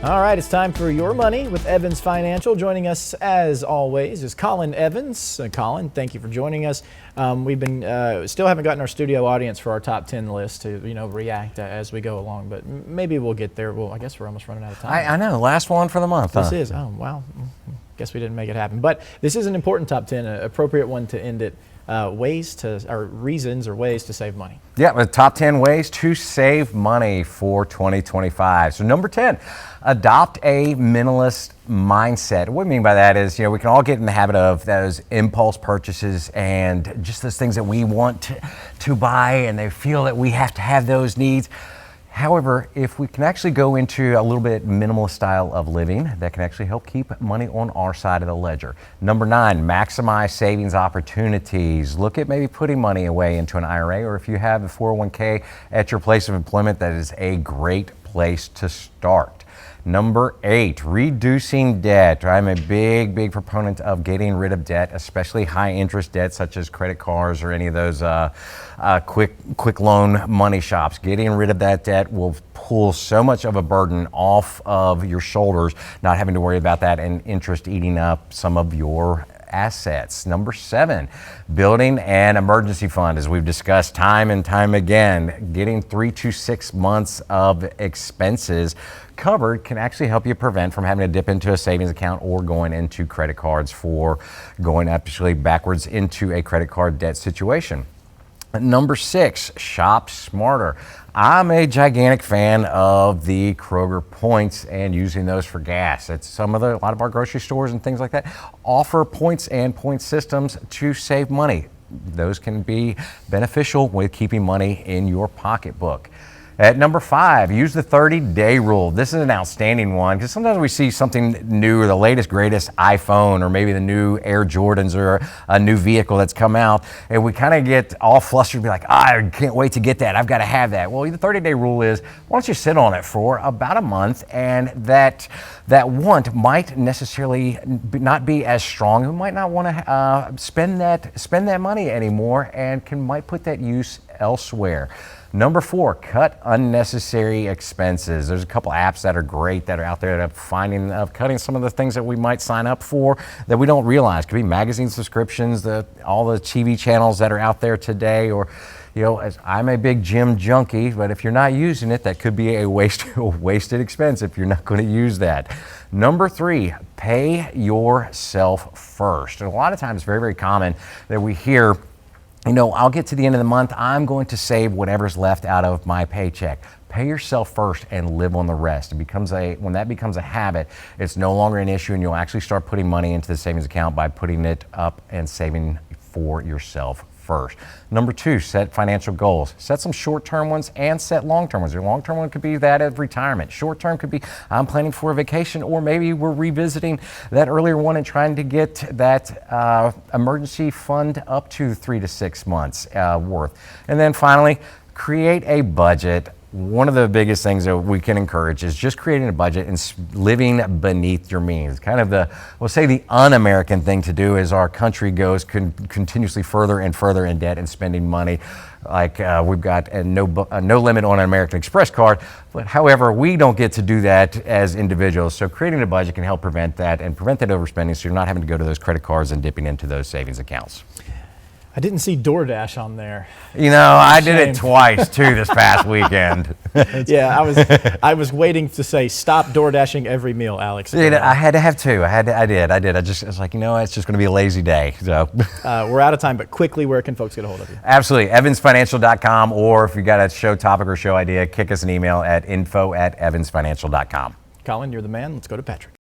All right, it's time for Your Money with Evans Financial. Joining us, as always, is Colin Evans. Colin, thank you for joining us. We've been still haven't gotten our studio audience for our top 10 list to react as we go along, but maybe we'll get there. Well, I guess we're almost running out of time. I know, last one for the month. This is. Oh, wow. Guess we didn't make it happen. But this is an important top 10, an appropriate one to end it. Reasons or ways to save money. Yeah, the top 10 ways to save money for 2025. So number 10, adopt a minimalist mindset. What we mean by that is, we can all get in the habit of those impulse purchases and just those things that we want to buy, and they feel that we have to have those needs. However, if we can actually go into a little bit minimalist style of living, that can actually help keep money on our side of the ledger. Number 9, maximize savings opportunities. Look at maybe putting money away into an IRA, or if you have a 401k at your place of employment, that is a great place to start. Number 8, reducing debt. I'm a big proponent of getting rid of debt, especially high interest debt such as credit cards or any of those quick loan money shops. Getting rid of that debt will pull so much of a burden off of your shoulders, not having to worry about that and interest eating up some of your assets. Number 7, building an emergency fund. As we've discussed time and time again, getting 3 to 6 months of expenses covered can actually help you prevent from having to dip into a savings account or going into credit cards for going actually backwards into a credit card debt situation. Number 6, shop smarter. I'm a gigantic fan of the Kroger points and using those for gas. It's a lot of our grocery stores and things like that offer points and point systems to save money. Those can be beneficial with keeping money in your pocketbook. At number 5, use the 30-day rule. This is an outstanding one because sometimes we see something new, or the latest, greatest iPhone, or maybe the new Air Jordans, or a new vehicle that's come out, and we kind of get all flustered and be like, I can't wait to get that. I've got to have that. Well, the 30-day rule is, why don't you sit on it for about a month, and that want might necessarily not be as strong. You might not want to spend that money anymore, and might put that use elsewhere. Number 4, cut unnecessary expenses. There's a couple apps that are great that are out there of cutting some of the things that we might sign up for that we don't realize. Could be magazine subscriptions, all the TV channels that are out there today, or as I'm a big gym junkie, but if you're not using it, that could be a wasted expense if you're not going to use that. Number 3, pay yourself first. And a lot of times it's very, very common that we hear, I'll get to the end of the month, I'm going to save whatever's left out of my paycheck. Pay yourself first and live on the rest. When that becomes a habit, it's no longer an issue, and you'll actually start putting money into the savings account by putting it up and saving for yourself first. Number 2, set financial goals. Set some short-term ones and set long-term ones. Your long-term one could be that of retirement. Short-term could be, I'm planning for a vacation, or maybe we're revisiting that earlier one and trying to get that emergency fund up to 3 to 6 months worth. And then finally, create a budget. One of the biggest things that we can encourage is just creating a budget and living beneath your means. Kind of we'll say the un-American thing to do as our country goes continuously further and further in debt and spending money. Like we've got no limit on an American Express card, but however, we don't get to do that as individuals. So creating a budget can help prevent that overspending, so you're not having to go to those credit cards and dipping into those savings accounts. I didn't see DoorDash on there. I did it twice too this past weekend. Yeah, I was waiting to say stop DoorDashing every meal, Alex. I had to have two. I did. I was like, it's just going to be a lazy day. So we're out of time, but quickly, where can folks get a hold of you? Absolutely, evansfinancial.com, or if you got a show topic or show idea, kick us an email at info@evansfinancial.com. Colin, you're the man. Let's go to Patrick.